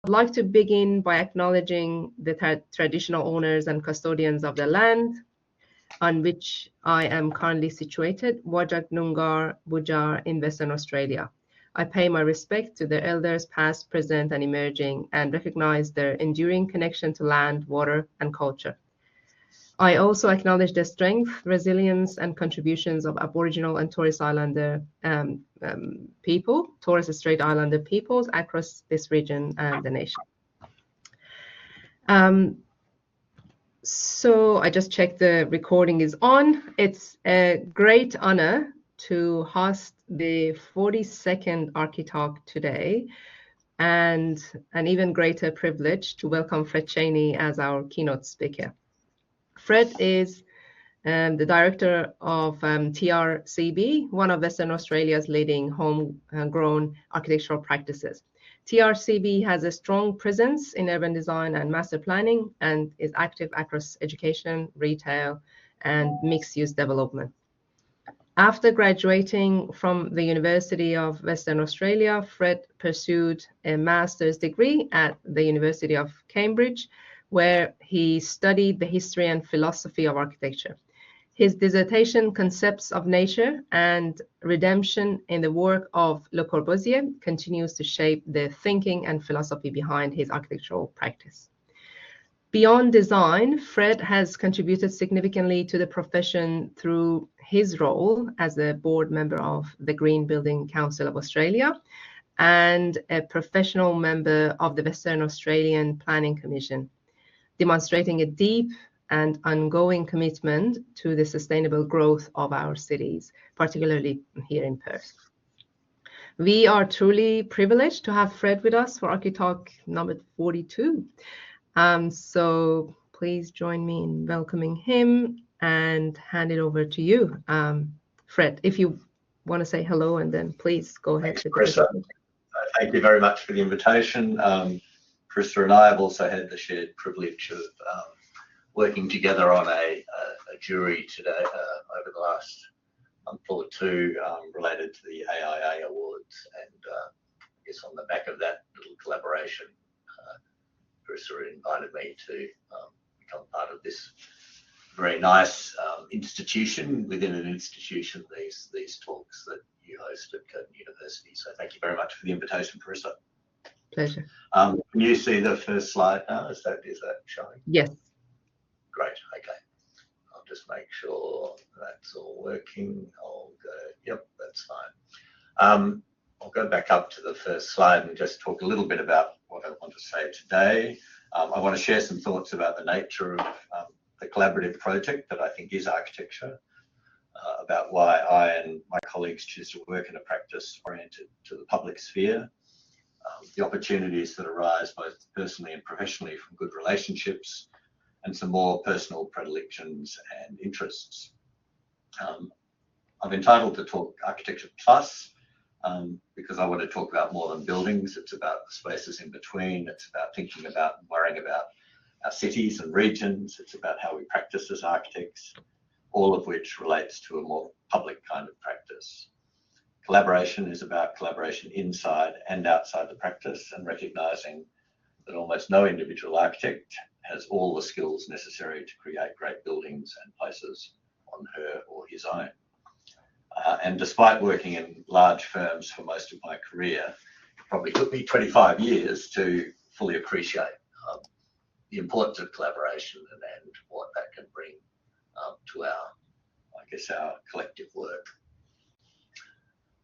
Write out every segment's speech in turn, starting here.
like to begin by acknowledging the traditional owners and custodians of the land on which I am currently situated, Whadjuk Noongar Budjar in Western Australia. I pay my respect to their elders past, present and emerging, and recognise their enduring connection to land, water and culture. I also acknowledge the strength, resilience and contributions of Aboriginal and Torres Strait Islander peoples across this region and the nation. So I just checked the recording is on. It's a great honor to host the 42nd ArchiTalk today, and an even greater privilege to welcome Fred Chaney as our keynote speaker. Fred is the director of TRCB, one of Western Australia's leading homegrown architectural practices. TRCB has a strong presence in urban design and master planning and is active across education, retail, and mixed-use development. After graduating from the University of Western Australia, Fred pursued a master's degree at the University of Cambridge, where he studied the history and philosophy of architecture. His dissertation, Concepts of Nature and Redemption in the Work of Le Corbusier, continues to shape the thinking and philosophy behind his architectural practice. Beyond design, Fred has contributed significantly to the profession through his role as a board member of the Green Building Council of Australia and a professional member of the Western Australian Planning Commission, demonstrating a deep and ongoing commitment to the sustainable growth of our cities, particularly here in Perth. We are truly privileged to have Fred with us for ArchiTalk number 42. So please join me in welcoming him and hand it over to you. Fred, if you want to say hello, and then please go ahead. Thanks, Carissa. Thank you very much for the invitation. Carissa and I have also had the shared privilege of working together on a jury today over the last month or two related to the AIA Awards, and I guess on the back of that little collaboration, Carissa invited me to become part of this very nice institution within an institution, these talks that you host at Curtin University. So thank you very much for the invitation, Carissa. Pleasure. Can you see the first slide now? Is that showing? Yes. Great. Okay. I'll just make sure that's all working. I'll go. Yep, that's fine. I'll go back up to the first slide and just talk a little bit about what I want to say today. I want to share some thoughts about the nature of the collaborative project that I think is architecture, about why I and my colleagues choose to work in a practice oriented to the public sphere, the opportunities that arise both personally and professionally from good relationships, and some more personal predilections and interests. I've entitled the talk Architecture Plus because I want to talk about more than buildings. It's about the spaces in between. It's about thinking about and worrying about our cities and regions. It's about how we practice as architects, all of which relates to a more public kind of practice. Collaboration is about collaboration inside and outside the practice, and recognising that almost no individual architect has all the skills necessary to create great buildings and places on her or his own. And despite working in large firms for most of my career, it probably took me 25 years to fully appreciate the importance of collaboration and what that can bring to our collective work.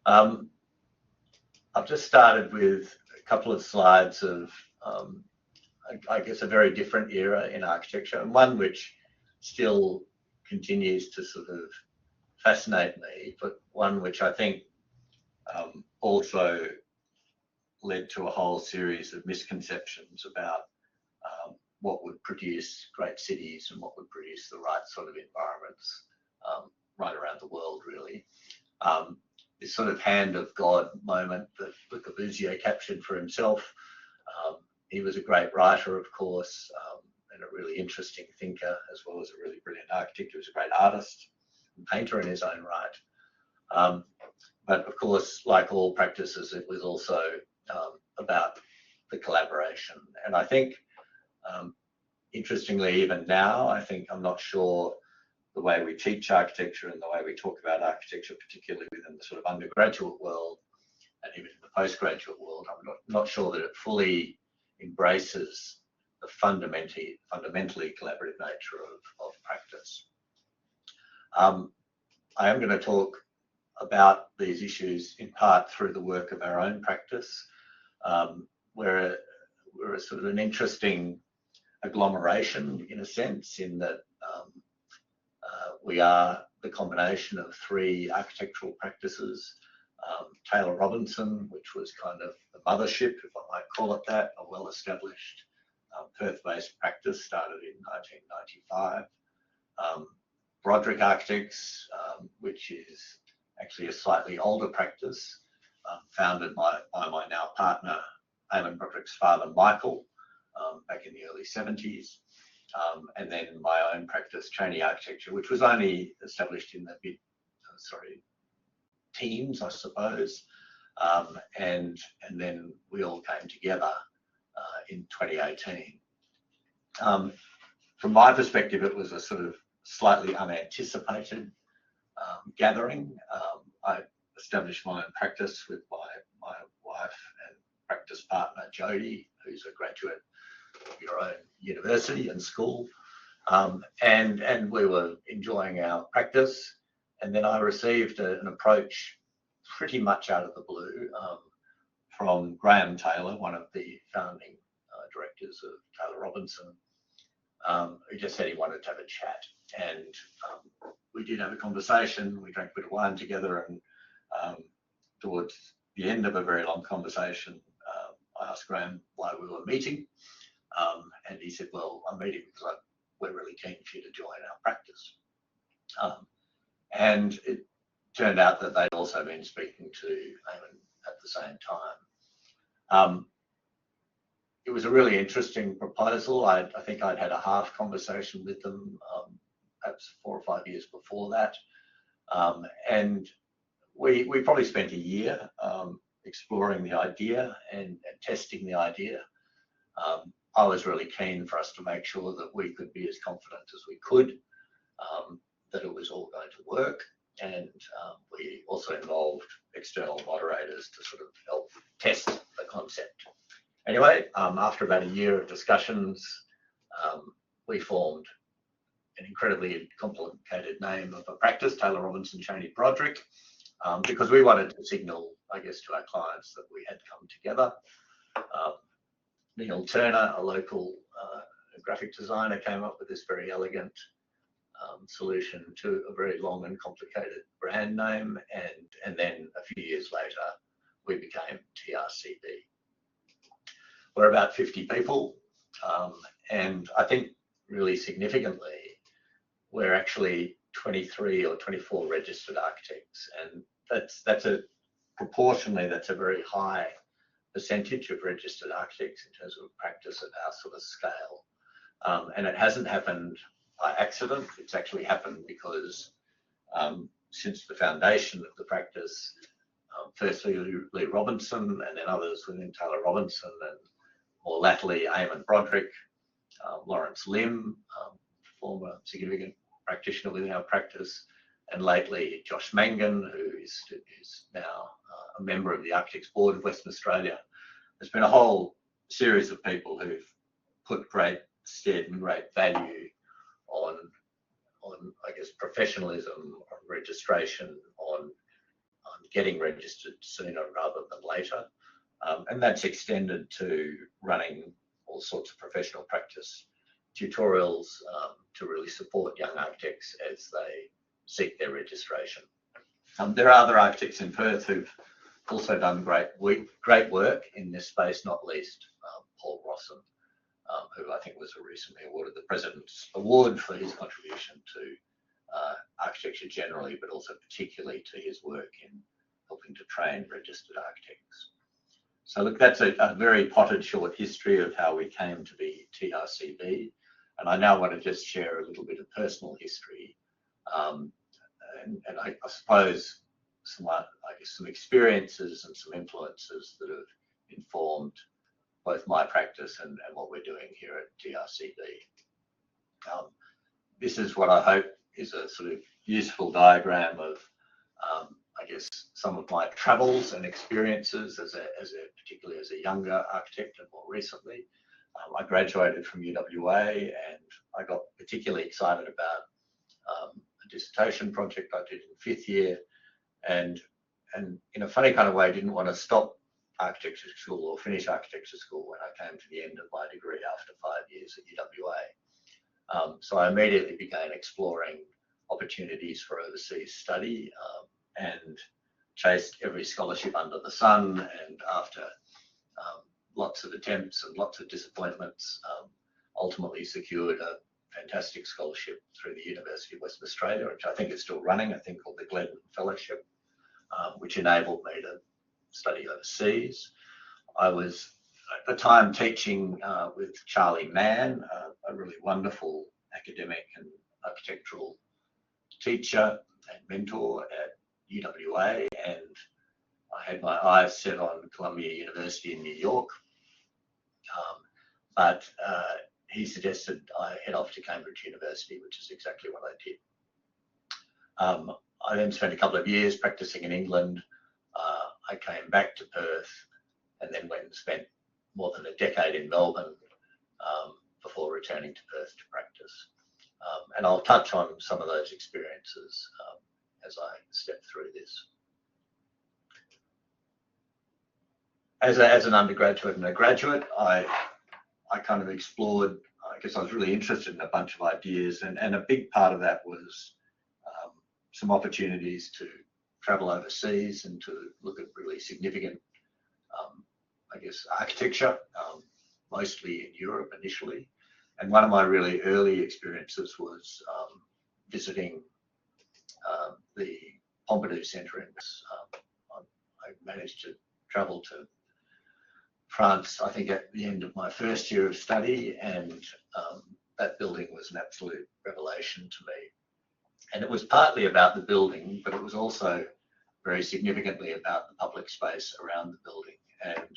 I've just started with a couple of slides of I guess a very different era in architecture, and one which still continues to sort of fascinate me, but one which I think also led to a whole series of misconceptions about what would produce great cities and what would produce the right sort of environments right around the world, really. This sort of hand of God moment that Le Corbusier captured for himself. He was a great writer, of course, and a really interesting thinker, as well as a really brilliant architect. He was a great artist and painter in his own right. But of course, like all practices, it was also about the collaboration. And I think, interestingly, even now, I think I'm not sure the way we teach architecture and the way we talk about architecture, particularly within the sort of undergraduate world and even in the postgraduate world, I'm not sure that it fully embraces the fundamentally collaborative nature of practice. I am going to talk about these issues in part through the work of our own practice. We're a sort of an interesting agglomeration in a sense, in that we are the combination of three architectural practices. Taylor Robinson, which was kind of the mothership, if I might call it that, a well-established Perth-based practice, started in 1995. Broderick Architects, which is actually a slightly older practice, founded by my now partner, Eamon Broderick's father, Michael, back in the early 70s. And then my own practice, Chaney Architecture, which was only established in the teens, I suppose. And then we all came together in 2018. From my perspective, it was a sort of slightly unanticipated gathering. I established my own practice with my wife and practice partner, Jodie, who's a graduate of your own university and school. And we were enjoying our practice. And then I received an approach pretty much out of the blue from Graham Taylor, one of the founding directors of Taylor Robinson, who just said he wanted to have a chat. And we did have a conversation. We drank a bit of wine together, and towards the end of a very long conversation, I asked Graham why we were meeting. And he said, well, I'm meeting because we're really keen for you to join our practice. And it turned out that they'd also been speaking to Eamon at the same time. It was a really interesting proposal. I think I'd had a half conversation with them, perhaps 4 or 5 years before that. And we probably spent a year exploring the idea and testing the idea. I was really keen for us to make sure that we could be as confident as we could that it was all going to work. And we also involved external moderators to sort of help test the concept. Anyway, after about a year of discussions, we formed an incredibly complicated name of a practice, Taylor Robinson Chaney Broderick, because we wanted to signal, I guess, to our clients that we had come together. Neil Turner, a local graphic designer, came up with this very elegant solution to a very long and complicated brand name, and then a few years later we became TRCB. We're about 50 people, and I think really significantly we're actually 23 or 24 registered architects, and that's a very high percentage of registered architects in terms of practice at our sort of scale. And it hasn't happened by accident. It's actually happened because since the foundation of the practice, firstly Lee Robinson and then others within Taylor Robinson, and more latterly Eamon Broderick, Lawrence Lim, former significant practitioner within our practice, and lately Josh Mangan, who is now a member of the Architects Board of Western Australia. There's been a whole series of people who've put great stead and great value on I guess professionalism, on registration, on getting registered sooner rather than later, and that's extended to running all sorts of professional practice tutorials to really support young architects as they seek their registration. There are other architects in Perth who've also done great work in this space, not least Paul Rossum, who I think was recently awarded the President's Award for his contribution to architecture generally, but also particularly to his work in helping to train registered architects. So look, that's a very potted short history of how we came to be TRCB. And I now want to just share a little bit of personal history. And I suppose some experiences and some influences that have informed both my practice and what we're doing here at TRCB. This is what I hope is a sort of useful diagram of, I guess, some of my travels and experiences particularly as a younger architect and more recently. I graduated from UWA and I got particularly excited about a dissertation project I did in 5th year, and in a funny kind of way didn't want to stop architecture school or finish architecture school when I came to the end of my degree after 5 years at UWA. So I immediately began exploring opportunities for overseas study and chased every scholarship under the sun, and after lots of attempts and lots of disappointments, ultimately secured a fantastic scholarship through the University of Western Australia, which I think is still running, I think called the Glenn Fellowship, which enabled me to study overseas. I was at the time teaching with Charlie Mann, a really wonderful academic and architectural teacher and mentor at UWA, and I had my eyes set on Columbia University in New York, but he suggested I head off to Cambridge University, which is exactly what I did. I then spent a couple of years practicing in England. I came back to Perth and then went and spent more than a decade in Melbourne before returning to Perth to practice. And I'll touch on some of those experiences as I step through this. As an undergraduate and a graduate, I kind of explored, I guess I was really interested in a bunch of ideas, and a big part of that was some opportunities to travel overseas and to look at really significant, I guess, architecture, mostly in Europe initially. And one of my really early experiences was visiting the Pompidou Centre in I managed to travel to France, I think at the end of my first year of study, and that building was an absolute revelation to me. And it was partly about the building, but it was also very significantly about the public space around the building. And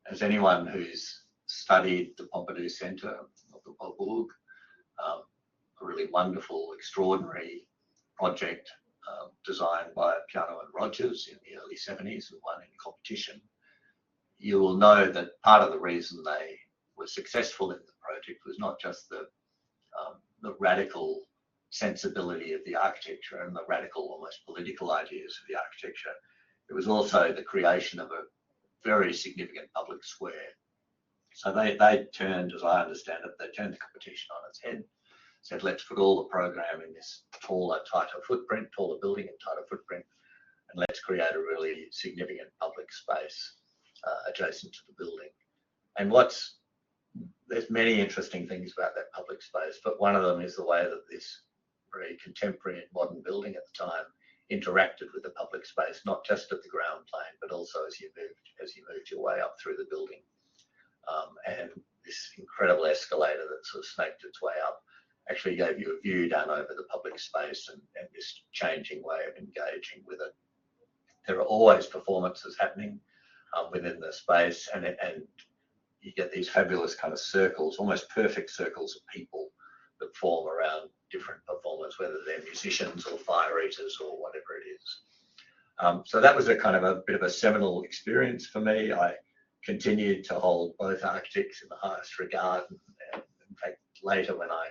as anyone who's studied the Pompidou Centre of the Beaubourg, a really wonderful, extraordinary project designed by Piano and Rogers in the early 70s and won in competition, you will know that part of the reason they were successful in the project was not just the radical sensibility of the architecture and the radical, almost political ideas of the architecture. It was also the creation of a very significant public square. So they turned, as I understand it, they turned the competition on its head, said, let's put all the program in this taller, tighter footprint, taller building and tighter footprint, and let's create a really significant public space adjacent to the building. And there's many interesting things about that public space, but one of them is the way that this very contemporary and modern building at the time interacted with the public space, not just at the ground plane, but also as you moved your way up through the building. And this incredible escalator that sort of snaked its way up actually gave you a view down over the public space and this changing way of engaging with it. There are always performances happening within the space, and you get these fabulous kind of circles, almost perfect circles of people that form around different performers, whether they're musicians or fire eaters or whatever it is. So that was a kind of a bit of a seminal experience for me. I continued to hold both architects in the highest regard. And in fact, later when I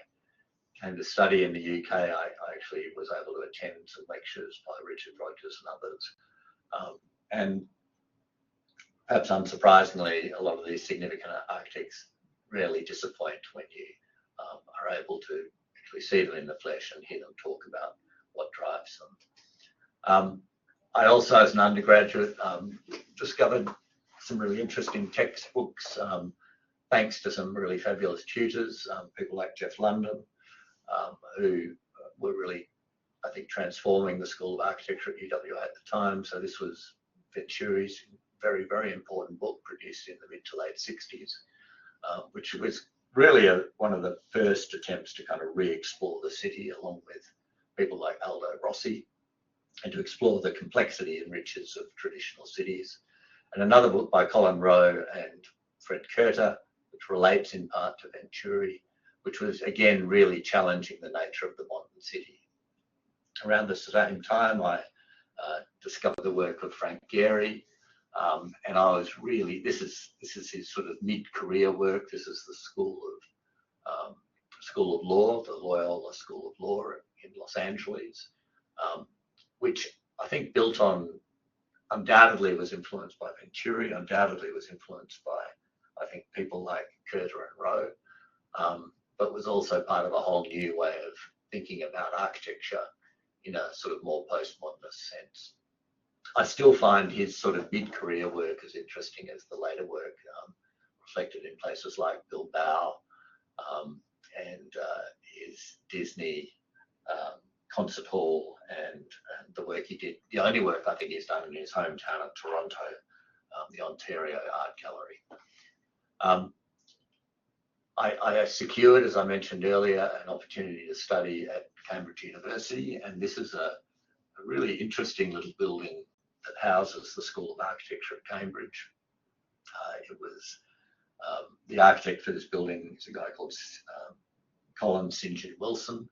came to study in the UK, I actually was able to attend some lectures by Richard Rogers and others. And perhaps unsurprisingly, a lot of these significant architects rarely disappoint when you are able to actually see them in the flesh and hear them talk about what drives them. I also, as an undergraduate, discovered some really interesting textbooks, thanks to some really fabulous tutors, people like Jeff London, who were really, I think, transforming the School of Architecture at UWA at the time. So this was Venturi's very, very important book produced in the mid to late 60s, which was really one of the first attempts to kind of re-explore the city along with people like Aldo Rossi, and to explore the complexity and riches of traditional cities. And another book by Colin Rowe and Fred Curter, which relates in part to Venturi, which was again really challenging the nature of the modern city. Around the same time, I discovered the work of Frank Gehry, and I was really, this is his sort of mid-career work. This is the School of Law, the Loyola School of Law in Los Angeles, which I think built on, undoubtedly was influenced by Venturi, undoubtedly was influenced by, I think, people like Curter and Rowe, but was also part of a whole new way of thinking about architecture in a sort of more postmodernist sense. I still find his sort of mid-career work as interesting as the later work, reflected in places like Bilbao and his Disney concert hall and the work he did, the only work I think he's done in his hometown of Toronto, the Ontario Art Gallery. I secured, as I mentioned earlier, an opportunity to study at Cambridge University, and this is a really interesting little building that houses the School of Architecture at Cambridge. It was the architect for this building is a guy called Colin St. John Wilson,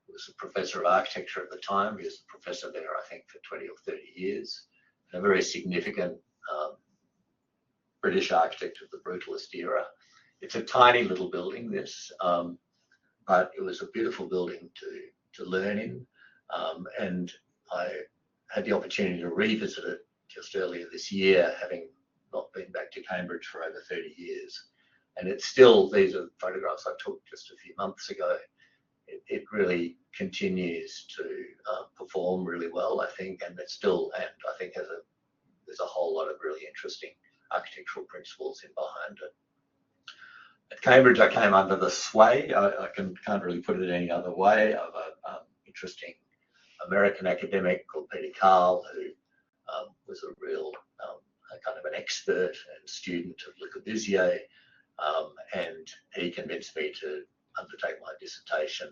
who was a professor of architecture at the time. He was a professor there, I think, for 20 or 30 years, and a very significant British architect of the Brutalist era. It's a tiny little building, this, but it was a beautiful building to learn in, and I had the opportunity to revisit it just earlier this year, having not been back to Cambridge for over 30 years. And it's still, these are photographs I took just a few months ago. It really continues to perform really well, I think, and it's still, and I think there's a whole lot of really interesting architectural principles in behind it. At Cambridge, I came under the sway, I can't really put it any other way, of an interesting American academic called Peter Carl, who was a real kind of an expert and student of Le Corbusier, and he convinced me to undertake my dissertation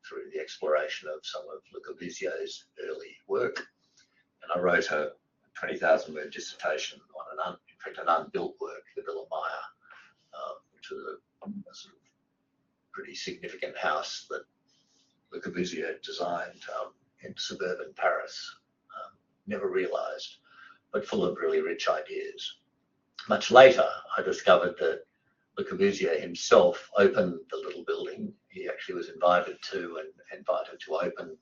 through the exploration of some of Le Corbusier's early work. And I wrote a 20,000-word dissertation on an unbuilt work, the Villa Maya, which was a sort of pretty significant house that Le Corbusier designed in suburban Paris, never realised, but full of really rich ideas. Much later, I discovered that Le Corbusier himself opened the little building. He actually was invited to open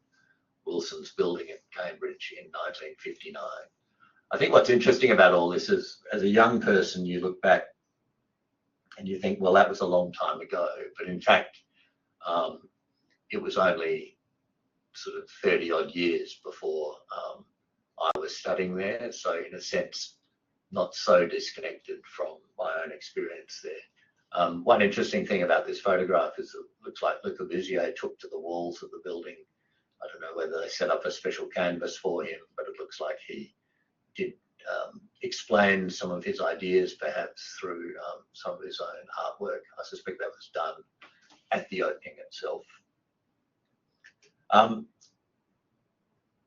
Wilson's building at Cambridge in 1959. I think what's interesting about all this is, as a young person, you look back and you think, well, that was a long time ago. But in fact, it was only sort of 30 odd years before I was studying there. So in a sense, not so disconnected from my own experience there. One interesting thing about this photograph is it looks like Le Corbusier took to the walls of the building. I don't know whether they set up a special canvas for him, but it looks like he did explain some of his ideas perhaps through some of his own artwork. I suspect that was done at the opening itself.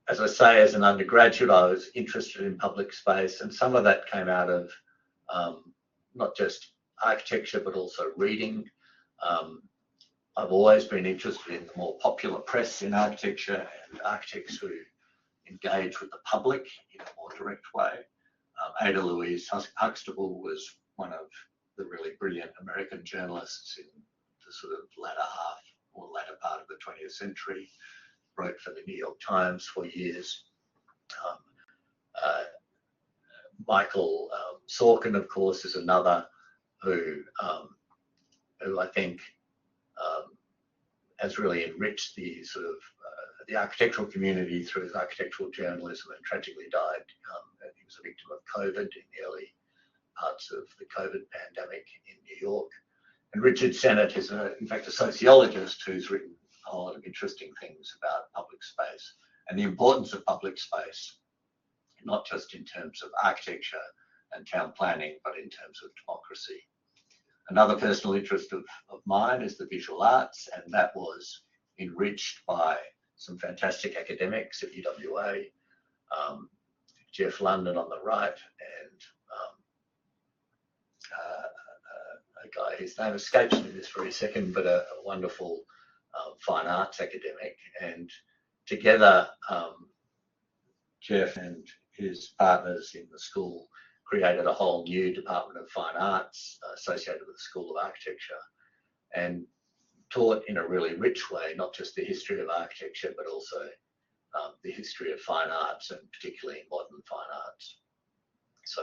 As I say, as an undergraduate, I was interested in public space, and some of that came out of not just architecture, but also reading. I've always been interested in the more popular press in architecture and architects who engage with the public in a more direct way. Ada Louise Huxtable was one of the really brilliant American journalists in the sort of latter part of the 20th century, wrote for the New York Times for years. Michael Sorkin, of course, is another who I think has really enriched the sort of the architectural community through his architectural journalism, and tragically died. He was a victim of COVID in the early parts of the COVID pandemic in New York. And Richard Sennett is, in fact, a sociologist who's written a lot of interesting things about public space and the importance of public space, not just in terms of architecture and town planning, but in terms of democracy. Another personal interest of mine is the visual arts, and that was enriched by some fantastic academics at UWA, Jeff London on the right, and his name escapes me this very second, but a wonderful fine arts academic. And together, Jeff and his partners in the school created a whole new Department of Fine Arts associated with the School of Architecture, and taught in a really rich way, not just the history of architecture, but also the history of fine arts, and particularly modern fine arts. So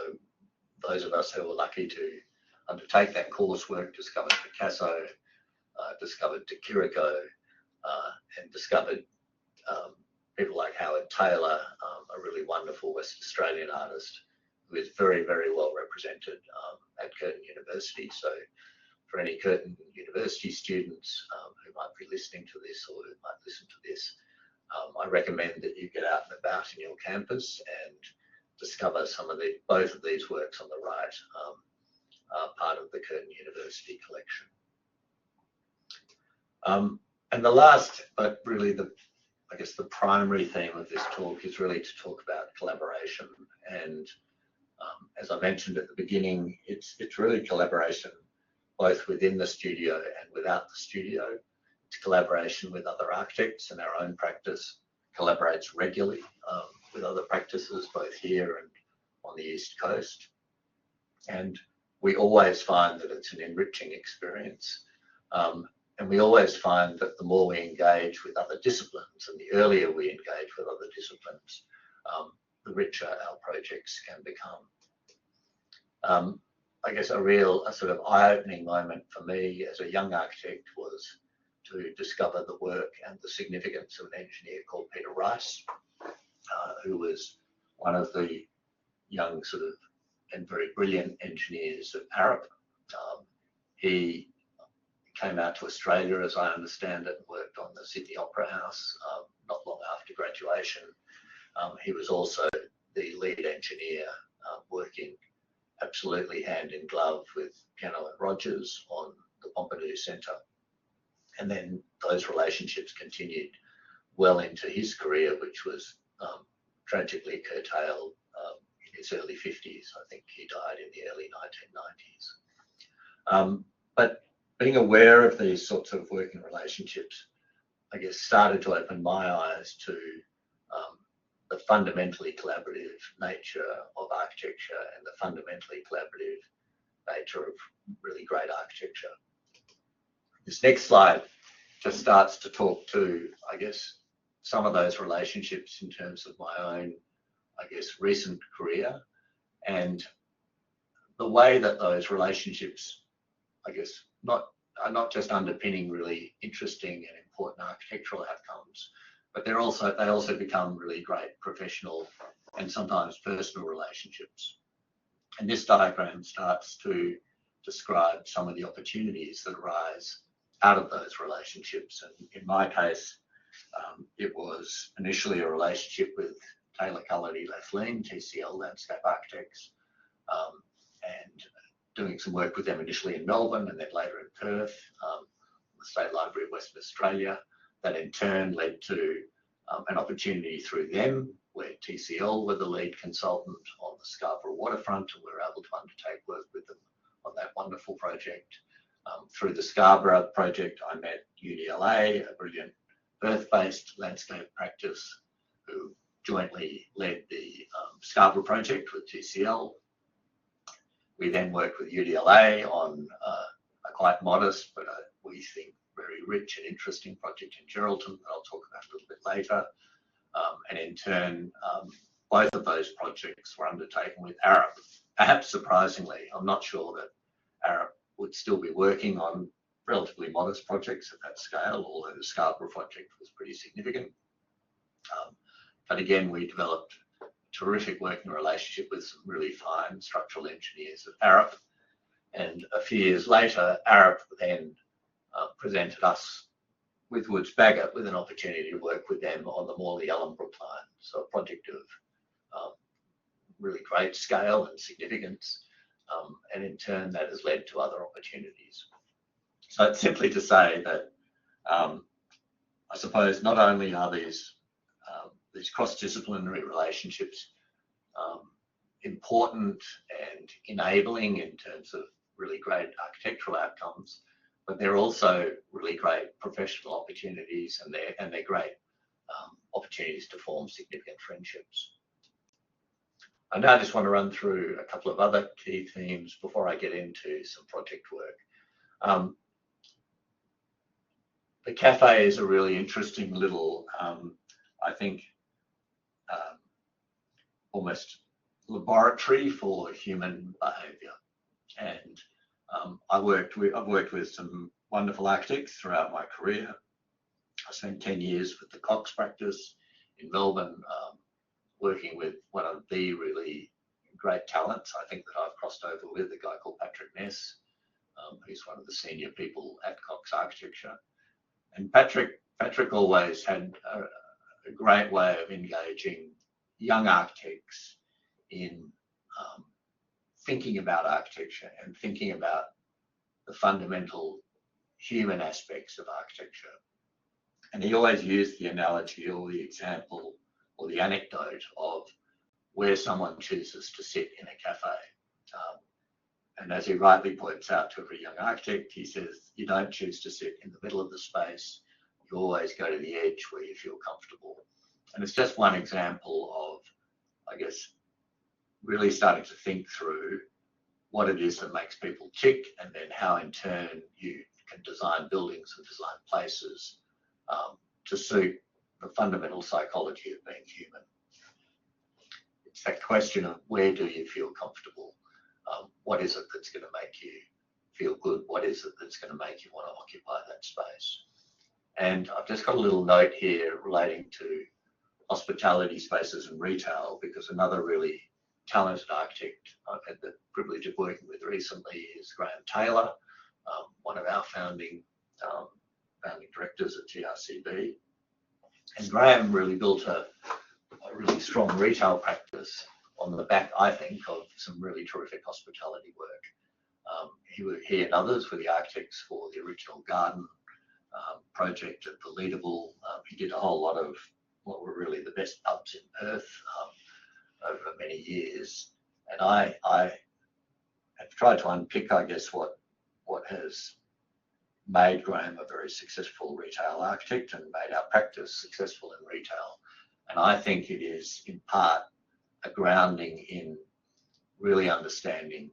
those of us who were lucky to undertake that coursework discovered Picasso, discovered De Chirico, and discovered people like Howard Taylor, a really wonderful West Australian artist who is very, very well represented at Curtin University. So for any Curtin University students who might be listening to this, or who might listen to this, I recommend that you get out and about in your campus and discover some of both of these works on the right, part of the Curtin University collection. And the last, but really I guess the primary theme of this talk is really to talk about collaboration. And as I mentioned at the beginning, it's really collaboration both within the studio and without the studio. It's collaboration with other architects, and our own practice collaborates regularly with other practices both here and on the East Coast. And we always find that it's an enriching experience. And we always find that the more we engage with other disciplines, and the earlier we engage with other disciplines, the richer our projects can become. I guess a sort of eye-opening moment for me as a young architect was to discover the work and the significance of an engineer called Peter Rice, who was one of the young sort of and very brilliant engineers of Arup. He came out to Australia, as I understand it, and worked on the Sydney Opera House not long after graduation. He was also the lead engineer working absolutely hand in glove with Piano and Rogers on the Pompidou Centre. And then those relationships continued well into his career, which was tragically curtailed in his early 50s. I think he died in the early 1990s. But being aware of these sorts of working relationships, I guess, started to open my eyes to the fundamentally collaborative nature of architecture and the fundamentally collaborative nature of really great architecture. This next slide just starts to talk to, I guess, some of those relationships in terms of my own, I guess, recent career, and the way that those relationships, I guess, are not just underpinning really interesting and important architectural outcomes, but they also become really great professional and sometimes personal relationships. And this diagram starts to describe some of the opportunities that arise out of those relationships. And in my case, it was initially a relationship with Taylor Cullity Lefleen, TCL Landscape Architects, and doing some work with them initially in Melbourne and then later in Perth, the State Library of Western Australia. That in turn led to an opportunity through them where TCL were the lead consultant on the Scarborough waterfront, and we were able to undertake work with them on that wonderful project. Through the Scarborough project, I met UDLA, a brilliant Perth-based landscape practice who jointly led the Scarborough project with TCL. We then worked with UDLA on a quite modest, but we think very rich and interesting project in Geraldton that I'll talk about a little bit later. And in turn, both of those projects were undertaken with Arup. Perhaps surprisingly, I'm not sure that Arup would still be working on relatively modest projects at that scale, although the Scarborough project was pretty significant. But again, we developed a terrific working relationship with some really fine structural engineers at Arup. And a few years later, Arup then presented us with Woods Bagot with an opportunity to work with them on the Morley-Ellenbrook line. So a project of really great scale and significance. And in turn, that has led to other opportunities. So it's simply to say that I suppose not only are these cross-disciplinary relationships important and enabling in terms of really great architectural outcomes, but they're also really great professional opportunities, and they're great opportunities to form significant friendships. I now just want to run through a couple of other key themes before I get into some project work. The cafe is a really interesting little, I think, almost laboratory for human behaviour. And I've worked with some wonderful architects throughout my career. I spent 10 years with the Cox practice in Melbourne, working with one of the really great talents I think that I've crossed over with, a guy called Patrick Ness, who's one of the senior people at Cox Architecture. And Patrick always had a great way of engaging young architects in thinking about architecture and thinking about the fundamental human aspects of architecture. And he always used the analogy or the example or the anecdote of where someone chooses to sit in a cafe. And as he rightly points out to every young architect, he says, you don't choose to sit in the middle of the space. You always go to the edge where you feel comfortable. And it's just one example of, I guess, really starting to think through what it is that makes people tick, and then how in turn you can design buildings and design places to suit the fundamental psychology of being human. It's that question of where do you feel comfortable? What is it that's going to make you feel good? What is it that's going to make you want to occupy that space? And I've just got a little note here relating to hospitality spaces and retail, because another really talented architect I've had the privilege of working with recently is Graham Taylor, one of our founding directors at TRCB. And Graham really built a really strong retail practice on the back, I think, of some really terrific hospitality work. He and others were the architects for the original garden project at the Leederville. He did a whole lot of what were really the best pubs in Perth over many years. And I have tried to unpick, I guess, what has made Graham a very successful retail architect and made our practice successful in retail. And I think it is in part a grounding in really understanding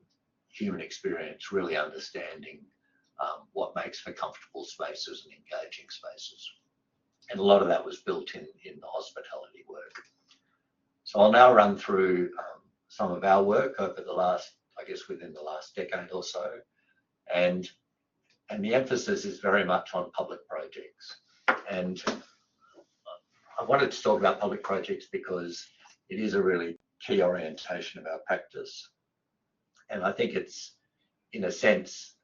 human experience, really understanding what makes for comfortable spaces and engaging spaces. And a lot of that was built in the hospitality work. So I'll now run through some of our work over the last, I guess, within the last decade or so. And the emphasis is very much on public projects. And I wanted to talk about public projects because it is a really key orientation of our practice. And I think it's, in a sense,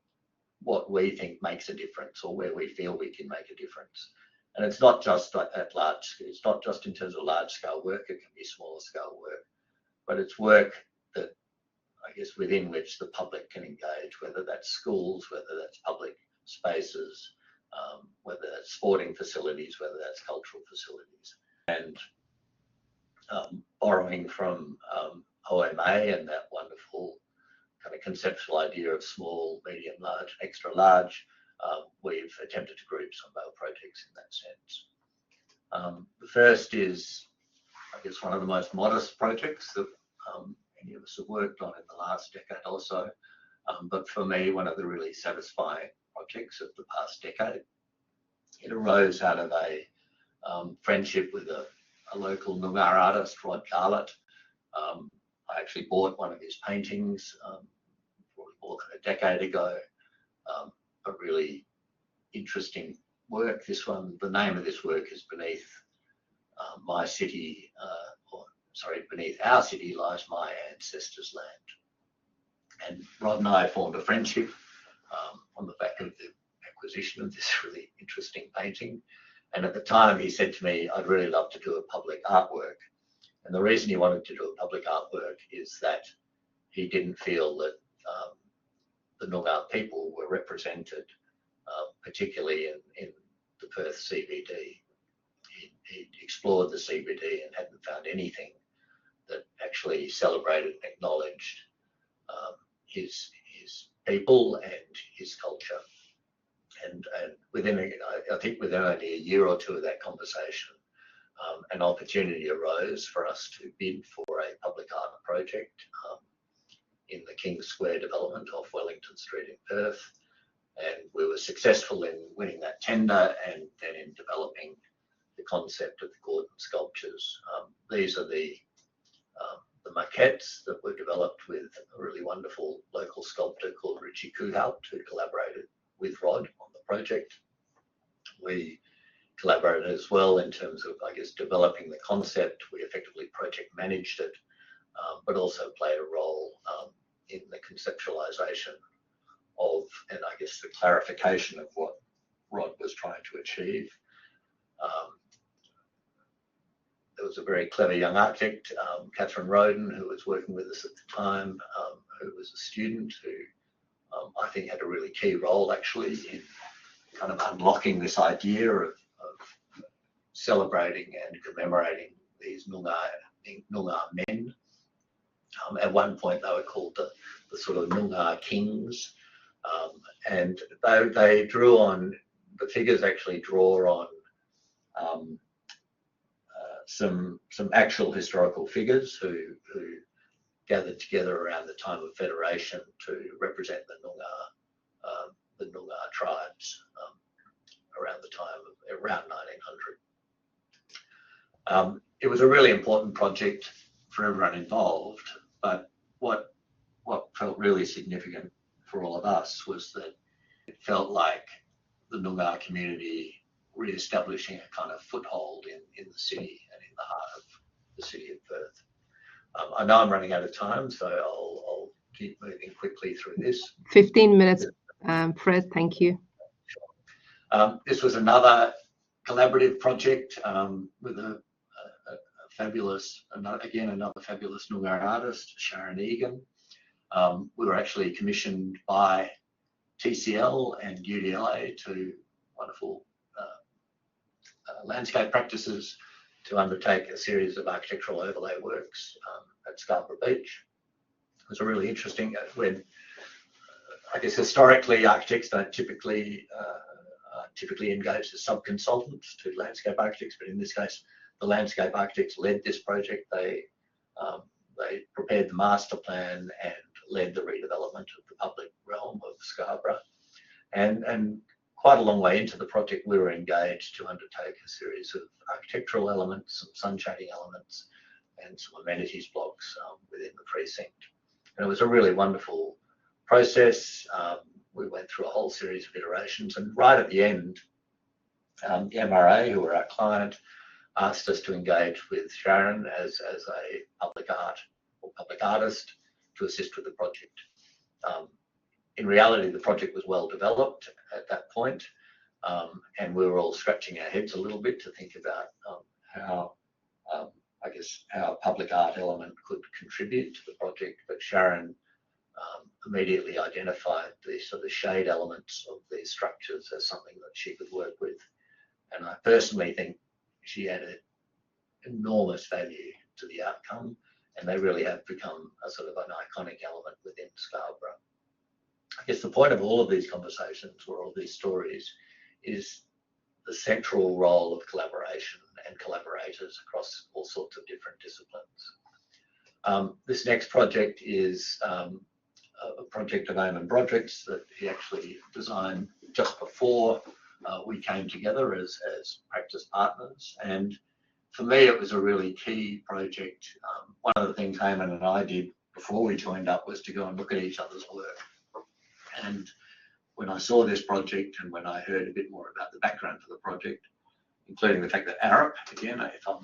what we think makes a difference, or where we feel we can make a difference. And it's not just at large, it's not just in terms of large scale work, it can be smaller scale work, but it's work that, I guess, within which the public can engage, whether that's schools, whether that's public spaces, whether that's sporting facilities, whether that's cultural facilities. And borrowing from OMA and that wonderful kind of conceptual idea of small, medium, large, extra large, we've attempted to group some of our projects in that sense. The first is, I guess, one of the most modest projects that any of us have worked on in the last decade or so, but for me, one of the really satisfying projects of the past decade. It arose out of a friendship with a local Noongar artist, Rod Garlett. I actually bought one of his paintings probably more than a decade ago. A really interesting work. This one, the name of this work is Beneath My City, Beneath Our City Lies My Ancestors' Land. And Rod and I formed a friendship on the back of the acquisition of this really interesting painting. And at the time he said to me, I'd really love to do a public artwork. And the reason he wanted to do a public artwork is that he didn't feel that the Noongar people were represented, particularly in the Perth CBD. He'd explored the CBD and hadn't found anything that actually celebrated and acknowledged his people and his culture. And within, I think within only a year or two of that conversation, an opportunity arose for us to bid for a public art project in the King's Square development off Wellington Street in Perth. And we were successful in winning that tender and then in developing the concept of the Gordon sculptures. These are the maquettes that were developed with a really wonderful local sculptor called Richie Kuhout, who collaborated with Rod on the project. We collaborated as well in terms of, I guess, developing the concept. We effectively project managed it, but also played a role in the conceptualization of, and I guess the clarification of what Rod was trying to achieve. There was a very clever young architect, Catherine Roden, who was working with us at the time, who was a student who I think had a really key role actually in kind of unlocking this idea of celebrating and commemorating these Noongar men. At one point they were called the sort of Noongar kings, and they drew on, the figures actually draw on some actual historical figures who gathered together around the time of Federation to represent the Noongar tribes around the time of around 1900. It was a really important project for everyone involved, but what felt really significant for all of us was that it felt like the Noongar community re-establishing a kind of foothold in the city and in the heart of the city of Perth. I know I'm running out of time, so I'll keep moving quickly through this. 15 minutes, Fred, thank you. This was another collaborative project with a fabulous, another fabulous Noongar artist, Chaney and Eamon. We were actually commissioned by TCL and UDLA, two wonderful landscape practices, to undertake a series of architectural overlay works at Scarborough Beach. It was a really interesting, when I guess historically architects don't typically engage as sub-consultants to landscape architects, but in this case the landscape architects led this project. They prepared the master plan and led the redevelopment of the public realm of Scarborough, and quite a long way into the project we were engaged to undertake a series of architectural elements, some sun shading elements and some amenities blocks within the precinct. And it was a really wonderful process. We went through a whole series of iterations, and right at the end, the MRA, who were our client, asked us to engage with Sharon as a public art or public artist to assist with the project. In reality, the project was well developed at that point, and we were all scratching our heads a little bit to think about how, I guess, how a public art element could contribute to the project. But Sharon immediately identified the sort of shade elements of these structures as something that she could work with. And I personally think she added enormous value to the outcome, and they really have become a sort of an iconic element within Scarborough. I guess the point of all of these conversations or all these stories is the central role of collaboration and collaborators across all sorts of different disciplines. This next project is a project of Eamon Broderick's that he actually designed just before we came together as practice partners. And for me, it was a really key project. One of the things Eamon and I did before we joined up was to go and look at each other's work. And when I saw this project and when I heard a bit more about the background for the project, including the fact that Arup, again, if I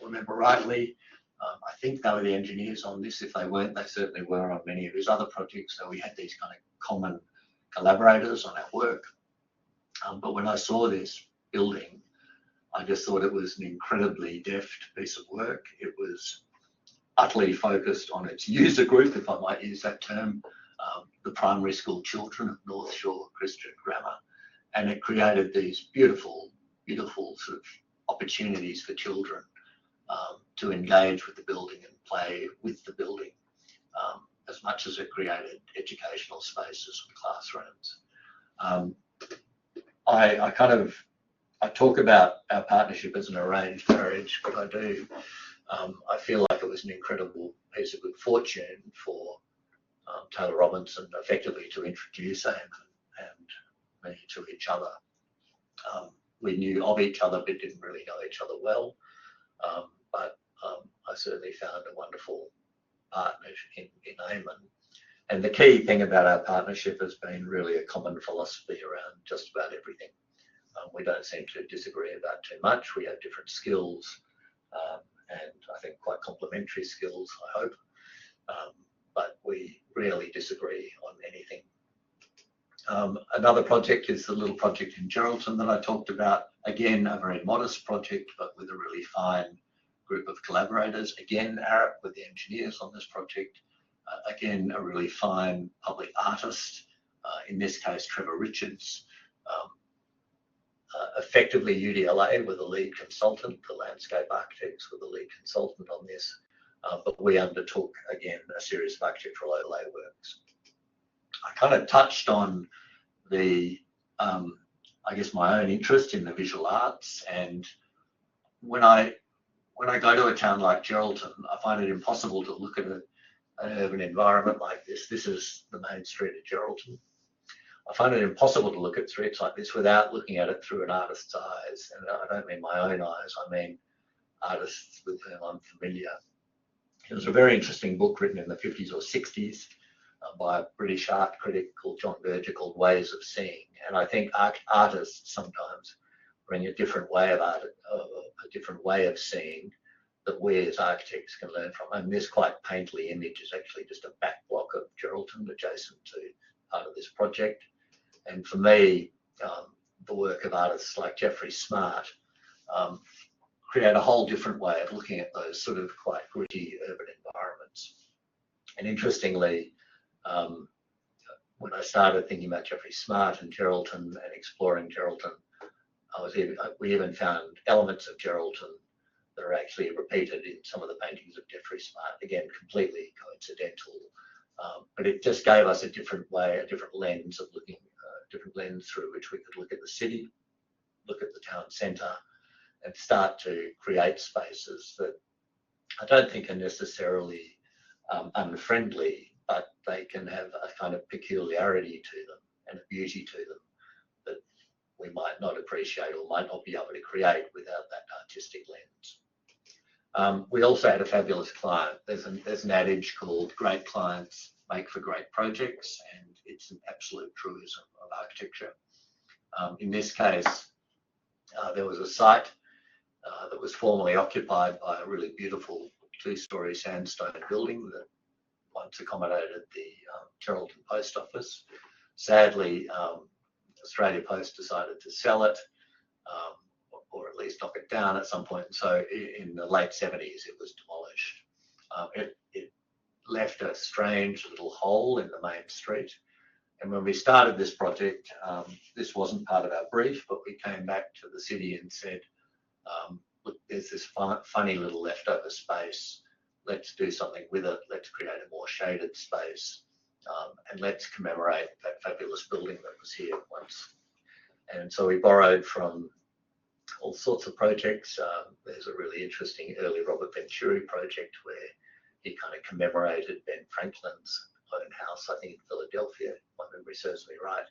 remember rightly, I think they were the engineers on this. If they weren't, they certainly were on many of his other projects. So we had these kind of common collaborators on our work. But when I saw this building, I just thought it was an incredibly deft piece of work. It was utterly focused on its user group, if I might use that term, the primary school children of North Shore Christian Grammar. And it created these beautiful, beautiful sort of opportunities for children to engage with the building and play with the building as much much as it created educational spaces and classrooms. I talk about our partnership as an arranged marriage, but I feel like it was an incredible piece of good fortune for Taylor Robinson effectively to introduce Eamon and me to each other. We knew of each other but didn't really know each other well, but I certainly found a wonderful partner in Eamon. And the key thing about our partnership has been really a common philosophy around just about everything. We don't seem to disagree about too much. We have different skills, and I think quite complementary skills, I hope, but we rarely disagree on anything. Another project is the little project in Geraldton that I talked about. Again, a very modest project, but with a really fine group of collaborators. Again, Arup with the engineers on this project. Again, a really fine public artist, in this case, Trevor Richards. Effectively UDLA with a lead consultant, the landscape architects with a lead consultant on this, but we undertook, again, a series of architectural overlay works. I kind of touched on the, I guess, my own interest in the visual arts, and when I go to a town like Geraldton, I find it impossible to look at an urban environment like this. This is the main street of Geraldton. I find it impossible to look at streets like this without looking at it through an artist's eyes. And I don't mean my own eyes, I mean artists with whom I'm familiar. It was a very interesting book written in the 50s or 60s by a British art critic called John Berger called Ways of Seeing. And I think artists sometimes bring a different way of art, a different way of seeing that we as architects can learn from. And this quite painterly image is actually just a back block of Geraldton adjacent to part of this project. And for me, the work of artists like Jeffrey Smart create a whole different way of looking at those sort of quite gritty urban environments. And interestingly, when I started thinking about Jeffrey Smart and Geraldton and exploring Geraldton, we even found elements of Geraldton that are actually repeated in some of the paintings of Jeffrey Smart. Again, completely coincidental, but it just gave us a different way, a different lens of looking, a different lens through which we could look at the city, look at the town centre, and start to create spaces that I don't think are necessarily unfriendly, but they can have a kind of peculiarity to them and a beauty to them that we might not appreciate or might not be able to create without that artistic lens. We also had a fabulous client. There's an adage called great clients make for great projects, and it's an absolute truism of architecture. In this case, there was a site that was formerly occupied by a really beautiful two-storey sandstone building that once accommodated the Geraldton Post Office. Sadly, Australia Post decided to sell it, or at least knock it down at some point. So in the late 70s, it was demolished. It left a strange little hole in the main street. And when we started this project, this wasn't part of our brief, but we came back to the city and said, look, there's this funny little leftover space. Let's do something with it. Let's create a more shaded space. And let's commemorate that fabulous building that was here once. And so we borrowed from all sorts of projects. There's a really interesting early Robert Venturi project where he kind of commemorated Ben Franklin's own house, I think in Philadelphia, if my memory serves me right,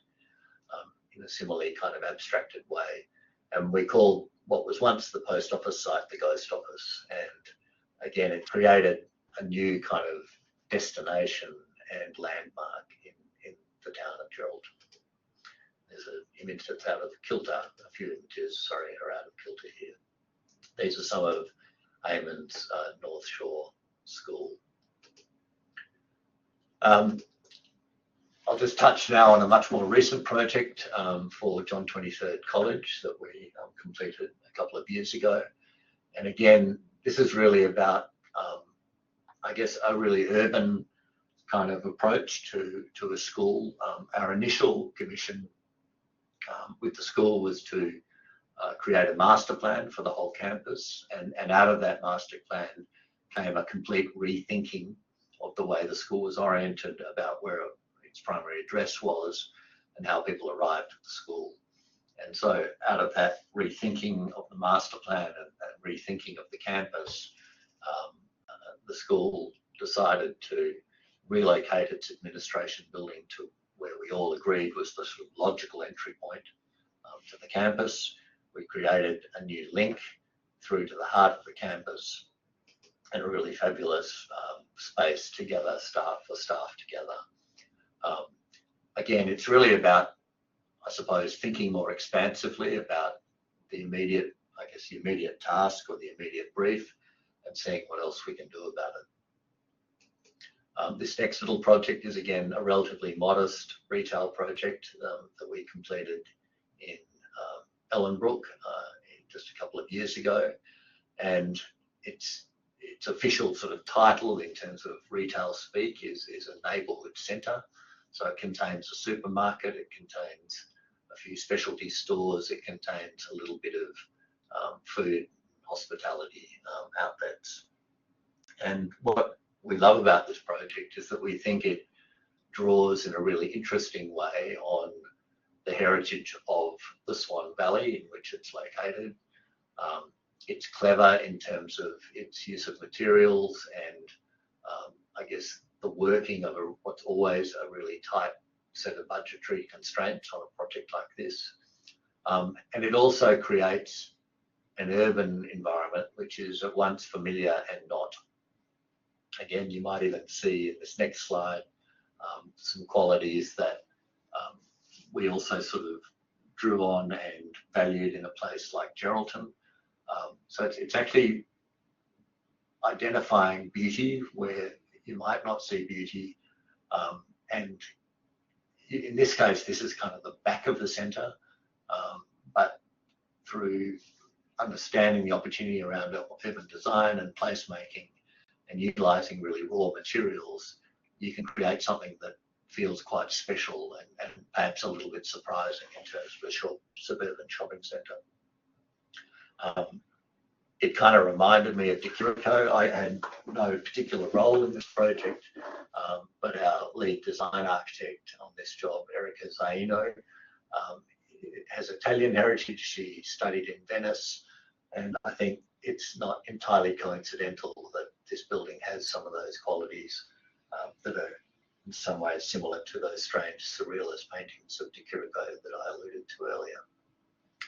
in a similarly kind of abstracted way. And we called what was once the post office site the Ghost Office. And again, it created a new kind of destination and landmark in the town of Geraldton. There's an image that's out of kilter, a few images, sorry, are out of kilter here. These are some of Eamon's North Shore School. I'll just touch now on a much more recent project for John 23rd College that we completed a couple of years ago. And again, this is really about, I guess, a really urban kind of approach to a school. Our initial commission with the school was to create a master plan for the whole campus, and out of that master plan came a complete rethinking of the way the school was oriented, about where its primary address was, and how people arrived at the school. And so out of that rethinking of the master plan and rethinking of the campus, the school decided to relocate its administration building to where we all agreed was the sort of logical entry point to the campus. We created a new link through to the heart of the campus, and a really fabulous space to gather staff together. Again, it's really about, I suppose, thinking more expansively about the immediate, the immediate task or the immediate brief, and seeing what else we can do about it. This next little project is, again, a relatively modest retail project that we completed in Ellenbrook just a couple of years ago, and its official sort of title in terms of retail speak is a neighbourhood centre. So it contains a supermarket, it contains a few specialty stores, it contains a little bit of food, hospitality outlets. And what we love about this project is that we think it draws in a really interesting way on the heritage of the Swan Valley in which it's located. It's clever in terms of its use of materials and I guess the working of what's always a really tight set of budgetary constraints on a project like this. And it also creates an urban environment which is at once familiar and not. Again, you might even see in this next slide some qualities that we also sort of drew on and valued in a place like Geraldton. So it's actually identifying beauty where you might not see beauty. And in this case, this is kind of the back of the centre, but through understanding the opportunity around urban design and placemaking and utilising really raw materials, you can create something that feels quite special and perhaps a little bit surprising in terms of a short suburban shopping centre. It kind of reminded me of Dikiriko. I had no particular role in this project, but our lead design architect on this job, Erica Zaino, has Italian heritage. She studied in Venice, and I think it's not entirely coincidental that this building has some of those qualities that are in some ways similar to those strange surrealist paintings of Dikiriko that I alluded to earlier.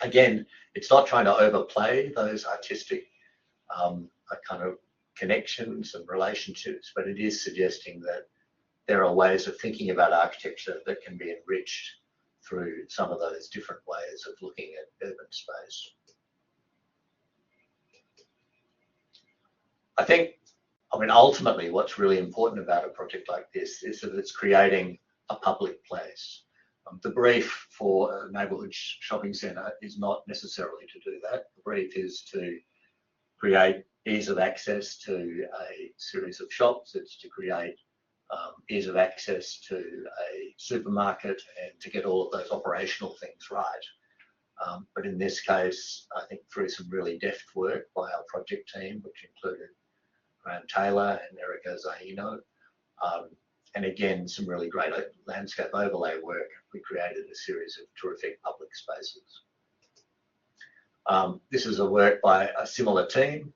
Again, it's not trying to overplay those artistic kind of connections and relationships, but it is suggesting that there are ways of thinking about architecture that can be enriched through some of those different ways of looking at urban space. I mean, ultimately, what's really important about a project like this is that it's creating a public place. The brief for a neighbourhood shopping centre is not necessarily to do that. The brief is to create ease of access to a series of shops. It's to create ease of access to a supermarket and to get all of those operational things right. But in this case, I think through some really deft work by our project team, which included Graham Taylor and Erica Zaino, and again, some really great landscape overlay work, we created a series of terrific public spaces. This is a work by a similar team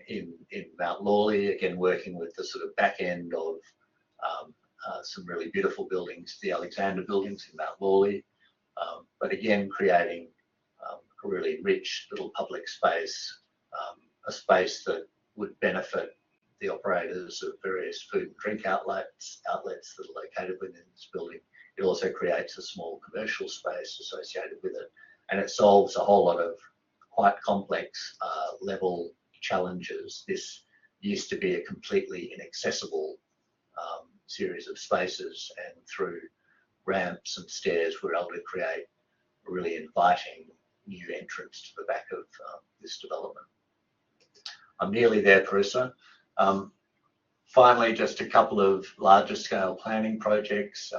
in Mount Lawley, again working with the sort of back end of some really beautiful buildings, the Alexander buildings in Mount Lawley, but again creating a really rich little public space, a space that would benefit the operators of various food and drink outlets that are located within this building. It also creates a small commercial space associated with it, and it solves a whole lot of quite complex level challenges. This used to be a completely inaccessible series of spaces, and through ramps and stairs we're able to create a really inviting new entrance to the back of this development. I'm nearly there, Carissa. Finally, just a couple of larger scale planning projects.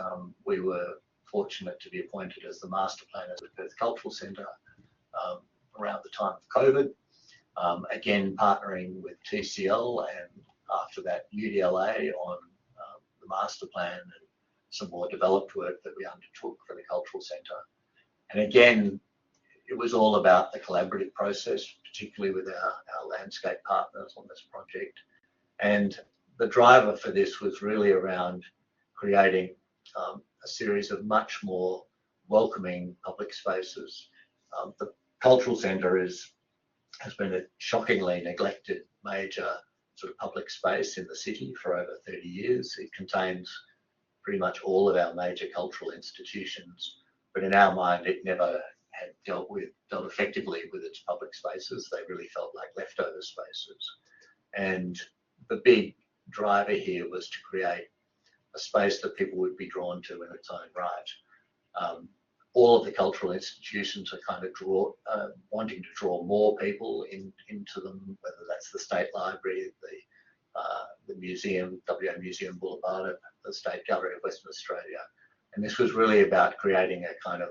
We were fortunate to be appointed as the master planner of the Perth Cultural Centre around the time of COVID. Again, partnering with TCL and after that UDLA on the master plan and some more developed work that we undertook for the cultural centre. And again, it was all about the collaborative process, particularly with our landscape partners on this project. And the driver for this was really around creating a series of much more welcoming public spaces. The cultural centre has been a shockingly neglected major sort of public space in the city for over 30 years. It contains pretty much all of our major cultural institutions, but in our mind, it never had dealt effectively with its public spaces. They really felt like leftover spaces. And the big driver here was to create a space that people would be drawn to in its own right. All of the cultural institutions are kind of wanting to draw more people into them, whether that's the State Library, the museum, WA Museum Boulevard, the State Gallery of Western Australia. And this was really about creating a kind of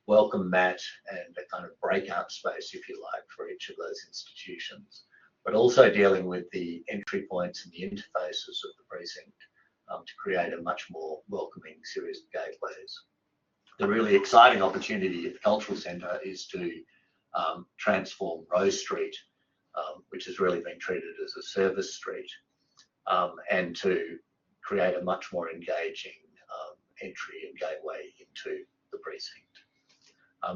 welcome mat and a kind of breakout space, if you like, for each of those institutions, but also dealing with the entry points and the interfaces of the precinct to create a much more welcoming series of gateways. The really exciting opportunity at the Cultural Centre is to transform Rose Street, which has really been treated as a service street, and to create a much more engaging entry and gateway into the precinct.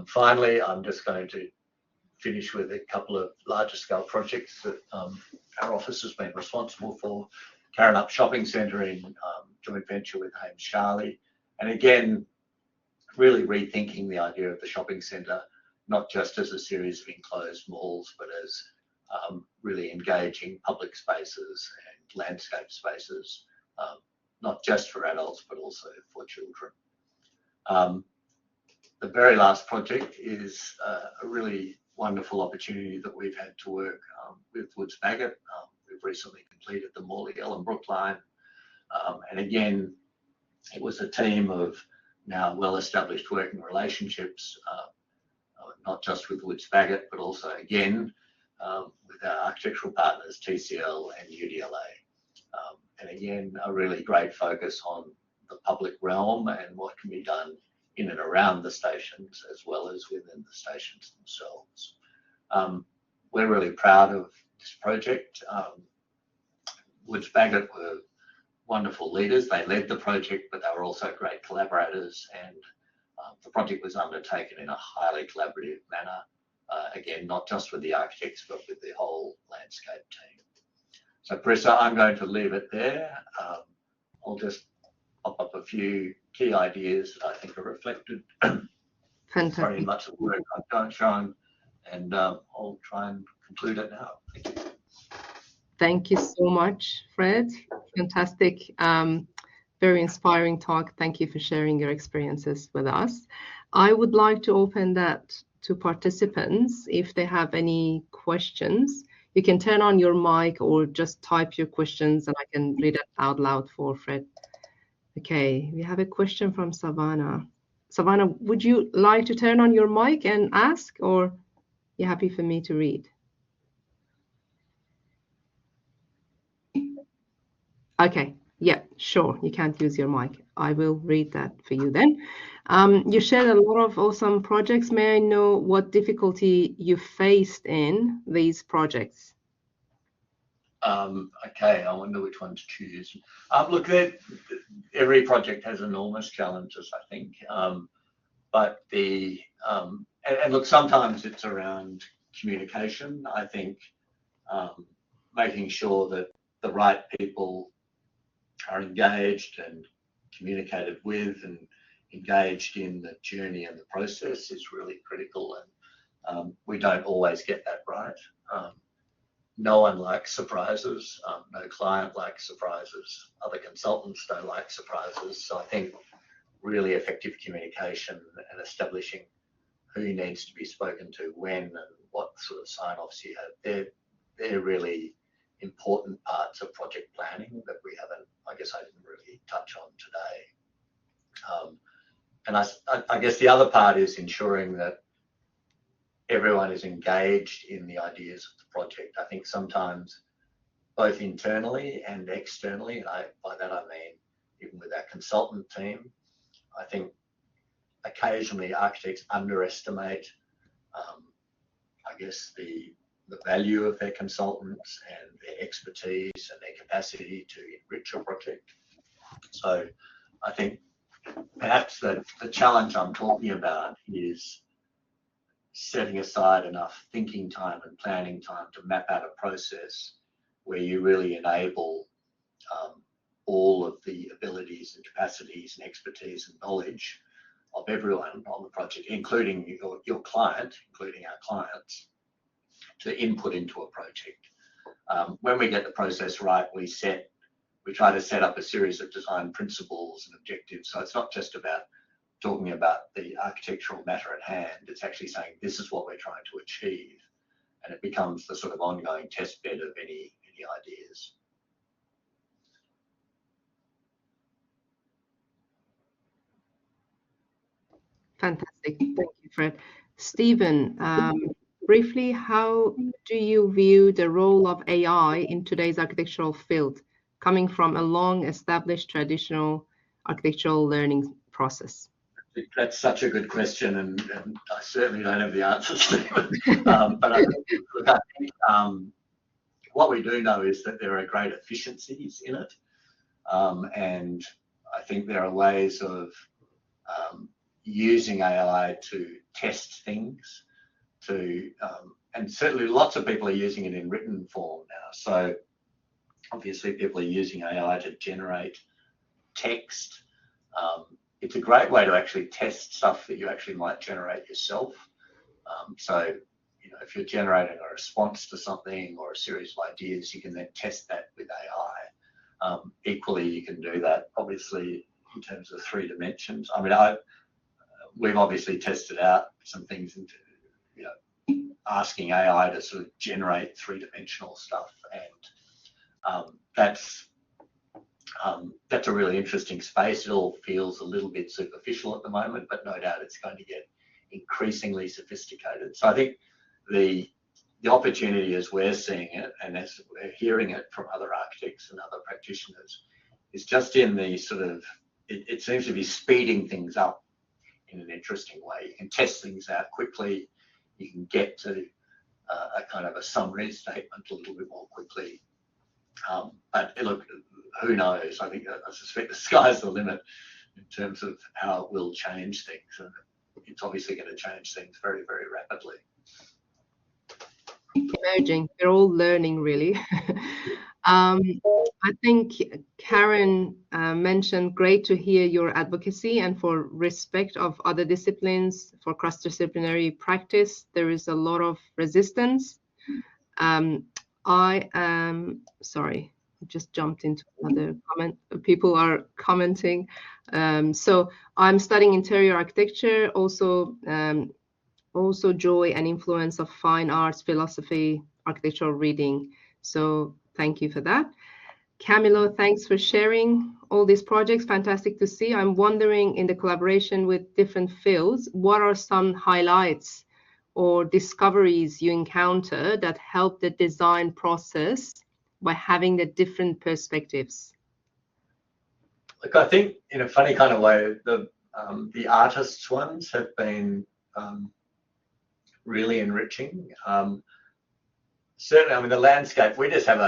Finally, I'm just going to finish with a couple of larger scale projects that our office has been responsible for. Karrinyup Shopping Centre in joint venture with Hames Charlie. And again, really rethinking the idea of the shopping centre, not just as a series of enclosed malls, but as really engaging public spaces and landscape spaces, not just for adults, but also for children. The very last project is a really wonderful opportunity that we've had to work with Woods Bagot. We've recently completed the Morley Ellenbrook line. And again, it was a team of now well-established working relationships, not just with Woods Bagot, but also again with our architectural partners, TCL and UDLA. And again, a really great focus on the public realm and what can be done in and around the stations as well as within the stations themselves. We're really proud of this project. Woods Bagot were wonderful leaders. They led the project, but they were also great collaborators, and the project was undertaken in a highly collaborative manner, again, not just with the architects, but with the whole landscape team. So, Parissa, I'm going to leave it there. I'll just pop up a few key ideas that I think are reflected very much of the work I've shown, and I'll try and conclude it now. Thank you. Thank you so much, Fred. Fantastic, very inspiring talk. Thank you for sharing your experiences with us. I would like to open that to participants. If they have any questions, you can turn on your mic or just type your questions and I can read it out loud for Fred. Okay, we have a question from Savannah. Savannah, would you like to turn on your mic and ask, or you happy for me to read? Okay, yeah, sure. You can't use your mic. I will read that for you then. You shared a lot of awesome projects. May I know what difficulty you faced in these projects? Okay, I wonder which one to choose. Look, every project has enormous challenges, I think. But and look, sometimes it's around communication. I think making sure that the right people are engaged and communicated with and engaged in the journey and the process is really critical, and we don't always get that right. No one likes surprises. No client likes surprises. Other consultants don't like surprises. So I think really effective communication and establishing who needs to be spoken to when and what sort of sign-offs you have, they're really important parts of project planning that we haven't, I guess I didn't really touch on today. And I guess the other part is ensuring that everyone is engaged in the ideas of the project. I think sometimes both internally and externally. And by that I mean even with our consultant team. I think occasionally architects underestimate, I guess, the value of their consultants and their expertise and their capacity to enrich a project. So I think perhaps the challenge I'm talking about is setting aside enough thinking time and planning time to map out a process where you really enable all of the abilities and capacities and expertise and knowledge of everyone on the project, including your client, including our clients, to input into a project. When we get the process right, we try to set up a series of design principles and objectives. So it's not just about talking about the architectural matter at hand. It's actually saying this is what we're trying to achieve, and it becomes the sort of ongoing test bed of any ideas. Fantastic. Thank you, Fred. Stephen, briefly, how do you view the role of AI in today's architectural field, coming from a long-established traditional architectural learning process? That's such a good question, and I certainly don't have the answers, Stephen. But I think what we do know is that there are great efficiencies in it, and I think there are ways of using AI to test things, and certainly lots of people are using it in written form now. So obviously people are using AI to generate text. It's a great way to actually test stuff that you actually might generate yourself. So, if you're generating a response to something or a series of ideas, you can then test that with AI. Equally, you can do that, obviously, in terms of 3 dimensions. I mean, we've obviously tested out some things into, asking AI to sort of generate 3-dimensional stuff, and that's a really interesting space. It all feels a little bit superficial at the moment, but no doubt it's going to get increasingly sophisticated. So I think the opportunity as we're seeing it, and as we're hearing it from other architects and other practitioners, is just in the sort of, it seems to be speeding things up in an interesting way. You can test things out quickly. You can get to a kind of a summary statement a little bit more quickly. But look, who knows? I suspect the sky's the limit in terms of how it will change things, and it's obviously going to change things very, very rapidly. Emerging, they're all learning, really. I think Karen mentioned, great to hear your advocacy and for respect of other disciplines for cross-disciplinary practice. There is a lot of resistance. I am sorry, I just jumped into another comment. People are commenting. So I'm studying interior architecture, also joy and influence of fine arts, philosophy, architectural reading. So thank you for that. Camilo, thanks for sharing all these projects. Fantastic to see. I'm wondering, in the collaboration with different fields, what are some highlights or discoveries you encounter that help the design process by having the different perspectives? Look, I think in a funny kind of way, the artists' ones have been really enriching. Certainly, I mean, the landscape, we just have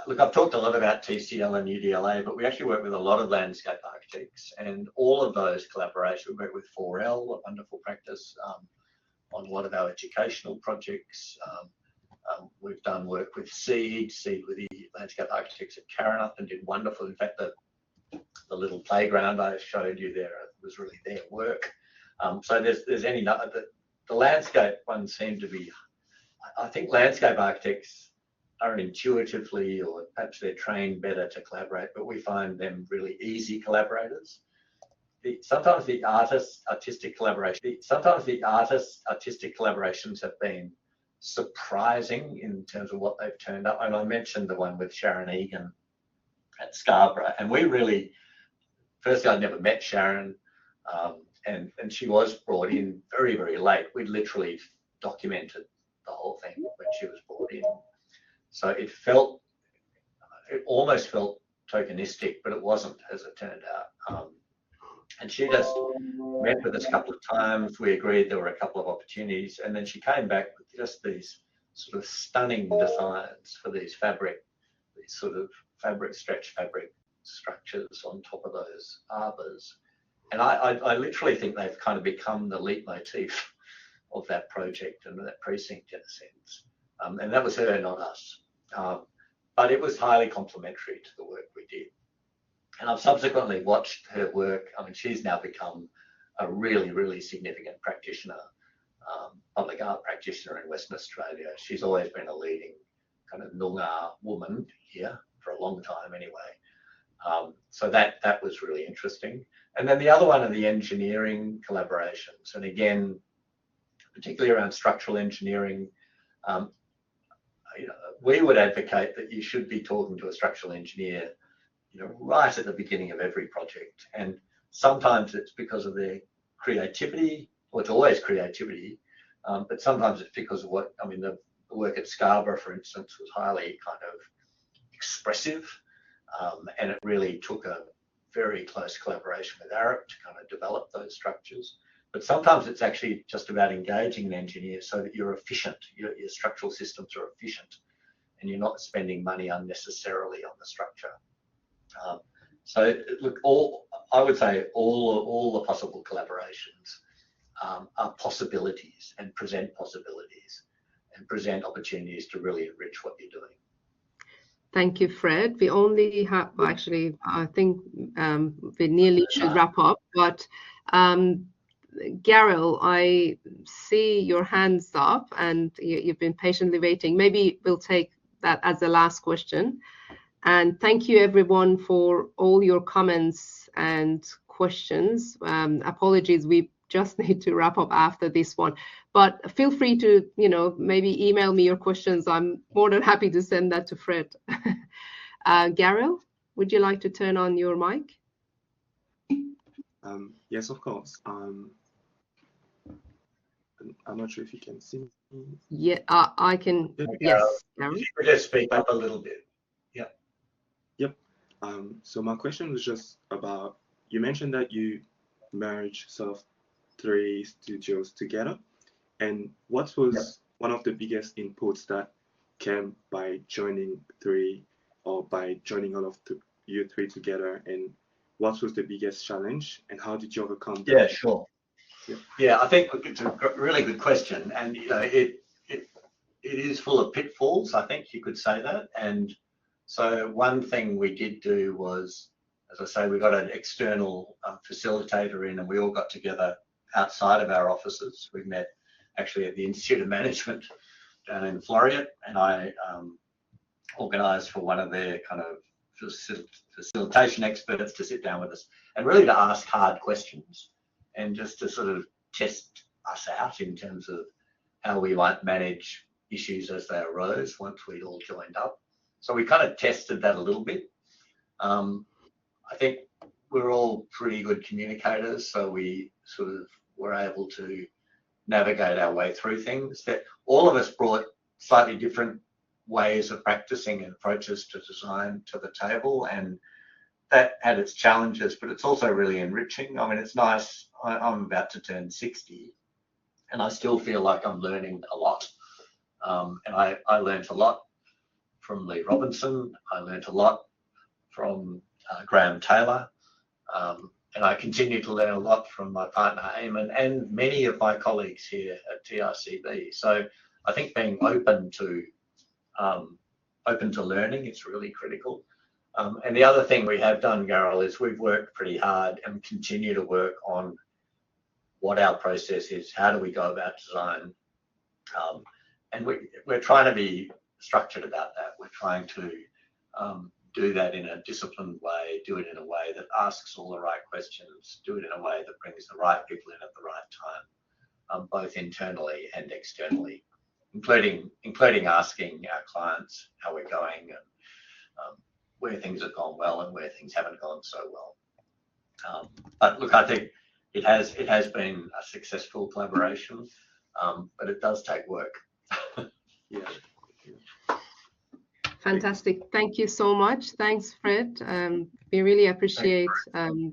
look, I've talked a lot about TCL and UDLA, but we actually work with a lot of landscape architects, and all of those collaborations. We work with 4L, a wonderful practice, on a lot of our educational projects. We've done work with Seed with the landscape architects at Karranath, and did wonderful. In fact, the little playground I showed you there was really their work. So there's any the landscape ones seem to be. I think landscape architects are intuitively, or perhaps they're trained better to collaborate, but we find them really easy collaborators. Sometimes the artistic collaborations have been surprising in terms of what they've turned up. And I mentioned the one with Sharon Egan at Scarborough, and we really, firstly, I'd never met Sharon, and she was brought in very, very late. We'd literally documented the whole thing when she was brought in. So it almost felt tokenistic, but it wasn't, as it turned out. And she just met with us a couple of times. We agreed there were a couple of opportunities, and then she came back with just these sort of stunning designs for these sort of stretch fabric structures on top of those arbors. And I literally think they've kind of become the leitmotif of that project and that precinct in a sense. And that was her, not us. But it was highly complementary to the work we did. And I've subsequently watched her work. I mean, she's now become a really, really significant practitioner, public art practitioner in Western Australia. She's always been a leading kind of Noongar woman here for a long time anyway. So that was really interesting. And then the other one are the engineering collaborations. And again, particularly around structural engineering, we would advocate that you should be talking to a structural engineer right at the beginning of every project. And sometimes it's because of their creativity, or it's always creativity, but sometimes it's because of the work at Scarborough, for instance, was highly kind of expressive, and it really took a very close collaboration with Arup to kind of develop those structures. But sometimes it's actually just about engaging an engineer so that you're efficient, your structural systems are efficient, and you're not spending money unnecessarily on the structure. So look, I would say all the possible collaborations are possibilities and present opportunities to really enrich what you're doing. Thank you, Fred. We only have, actually, I think we nearly should wrap up, but Garel, I see your hands up and you've been patiently waiting. Maybe we'll take that as the last question. And thank you everyone for all your comments and questions. Apologies, we just need to wrap up after this one, but feel free to, maybe email me your questions. I'm more than happy to send that to Fred. Garel, would you like to turn on your mic? Yes, of course. I'm not sure if you can see me. Yeah, I can. Yes, Garel. If you could just speak up a little bit. Yep. So my question was just about, you mentioned that you merged sort of 3 studios together, and what was one of the biggest inputs that came by joining 3, or by joining all of you 3 together, and what was the biggest challenge, and how did you overcome that? Yeah, sure. Yeah, I think it's a really good question, and it is full of pitfalls. I think you could say that. And so one thing we did do was, as I say, we got an external facilitator in, and we all got together outside of our offices. We met actually at the Institute of Management down in Floreat, and I organised for one of their kind of facilitation experts to sit down with us and really to ask hard questions and just to sort of test us out in terms of how we might manage issues as they arose once we'd all joined up. So we kind of tested that a little bit. I think we're all pretty good communicators, so we sort of were able to navigate our way through things. That all of us brought slightly different ways of practicing and approaches to design to the table, and that had its challenges, but it's also really enriching. I mean, it's nice. I'm about to turn 60, and I still feel like I'm learning a lot. And I learned a lot from Lee Robinson. I learned a lot from Graham Taylor. And I continue to learn a lot from my partner, Eamon, and many of my colleagues here at TRCB. So I think being open to learning is really critical. And the other thing we have done, Garel, is we've worked pretty hard and continue to work on what our process is. How do we go about design? And we're trying to be structured about that. We're trying to do that in a disciplined way, do it in a way that asks all the right questions, do it in a way that brings the right people in at the right time, both internally and externally, including asking our clients how we're going and where things have gone well and where things haven't gone so well. But look, I think it has been a successful collaboration, but it does take work. Yeah. Fantastic. Thank you so much. Thanks, Fred. We really appreciate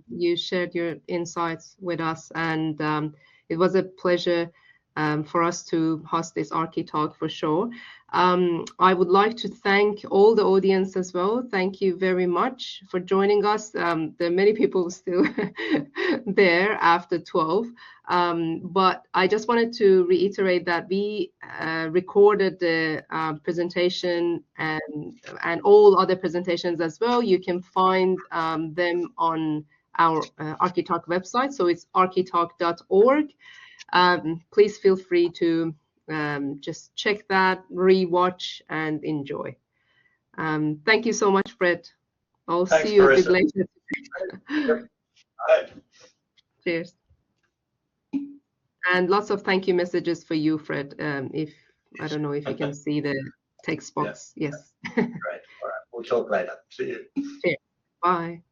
you shared your insights with us, and it was a pleasure for us to host this ArchiTalk for sure. I would like to thank all the audience as well. Thank you very much for joining us. There are many people still there after 12. But I just wanted to reiterate that we recorded the presentation and all other presentations as well. You can find them on our ArchiTalk website. So it's architalk.org. Please feel free to just check that, rewatch, and enjoy. Thank you so much, Fred. I'll see you a bit later. Yep. Right. Cheers. And lots of thank you messages for you, Fred. If I don't know if you can see the text box. Yeah. Yes. Great. All right. We'll talk later. See you. Cheers. Bye.